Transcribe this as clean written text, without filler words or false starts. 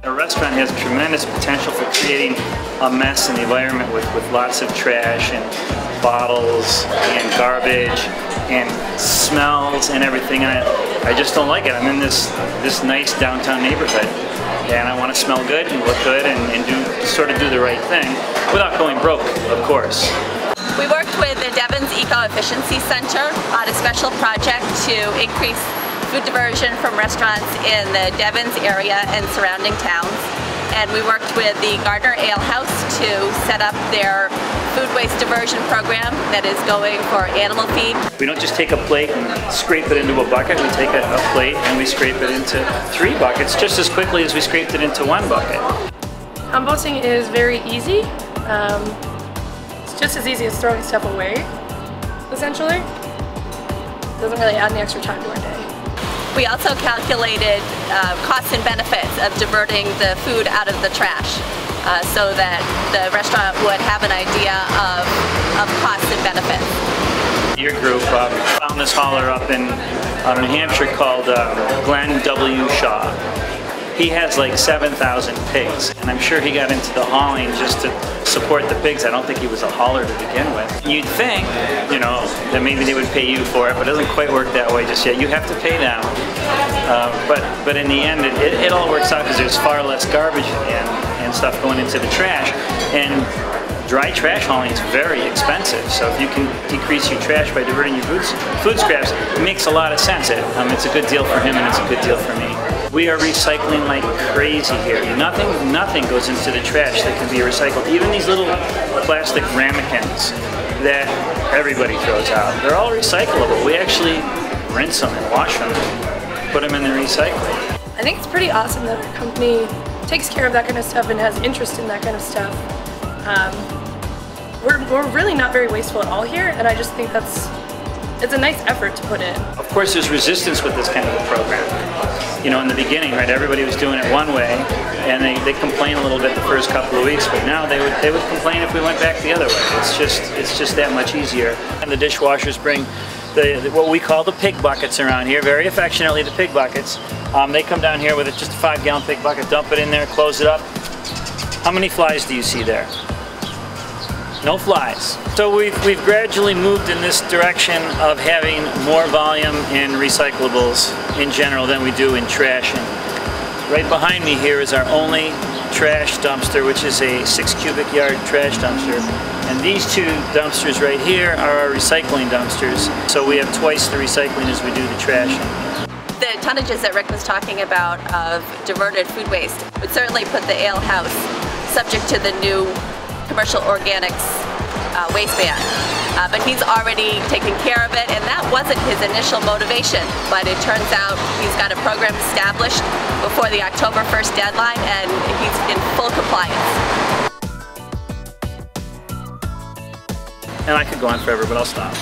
A restaurant has tremendous potential for creating a mess in the environment with lots of trash and bottles and garbage and smells and everything. And I just don't like it. I'm in this nice downtown neighborhood, and I want to smell good and look good and sort of do the right thing without going broke, of course. We worked with the Devon's Eco-Efficiency Center on a special project to increase food diversion from restaurants in the Devon's area and surrounding towns. And we worked with the Gardner Ale House to set up their food waste diversion program that is going for animal feed. We don't just take a plate and scrape it into a bucket. We take a plate and we scrape it into 3 buckets just as quickly as we scraped it into 1 bucket. Composting is very easy. It's just as easy as throwing stuff away, essentially. It doesn't really add any extra time to our day. We also calculated costs and benefits of diverting the food out of the trash so that the restaurant would have an idea of costs and benefits. Your group found this hauler up in New Hampshire called Glenn W. Shaw. He has like 7,000 pigs, and I'm sure he got into the hauling just to support the pigs. I don't think he was a hauler to begin with. You'd think, you know, that maybe they would pay you for it, but it doesn't quite work that way just yet. You have to pay them. But in the end, it all works out because there's far less garbage and stuff going into the trash. And dry trash hauling is very expensive, so if you can decrease your trash by diverting your food scraps, it makes a lot of sense. It's a good deal for him and it's a good deal for me. We are recycling like crazy here. Nothing goes into the trash that can be recycled. Even these little plastic ramekins that everybody throws out, they're all recyclable. We actually rinse them and wash them and put them in the recycling. I think it's pretty awesome that our company takes care of that kind of stuff and has interest in that kind of stuff. We're really not very wasteful at all here, and I just think it's a nice effort to put in. Of course, there's resistance with this kind of a program. You know, in the beginning, right, everybody was doing it one way, and they complain a little bit the first couple of weeks, but now they would complain if we went back the other way. It's just that much easier. And the dishwashers bring what we call the pig buckets around here, very affectionately the pig buckets. They come down here with just a 5-gallon pig bucket, dump it in there, close it up. How many flies do you see there? No flies. So we've gradually moved in this direction of having more volume in recyclables in general than we do in trash. And right behind me here is our only trash dumpster, which is a 6 cubic yard trash dumpster. And these 2 dumpsters right here are our recycling dumpsters. So we have twice the recycling as we do the trash. The tonnages that Rick was talking about of diverted food waste would certainly put the ale house subject to the new commercial organics waste ban. But he's already taken care of it, and that wasn't his initial motivation. But it turns out he's got a program established before the October 1st deadline, and he's in full compliance. And I could go on forever, but I'll stop.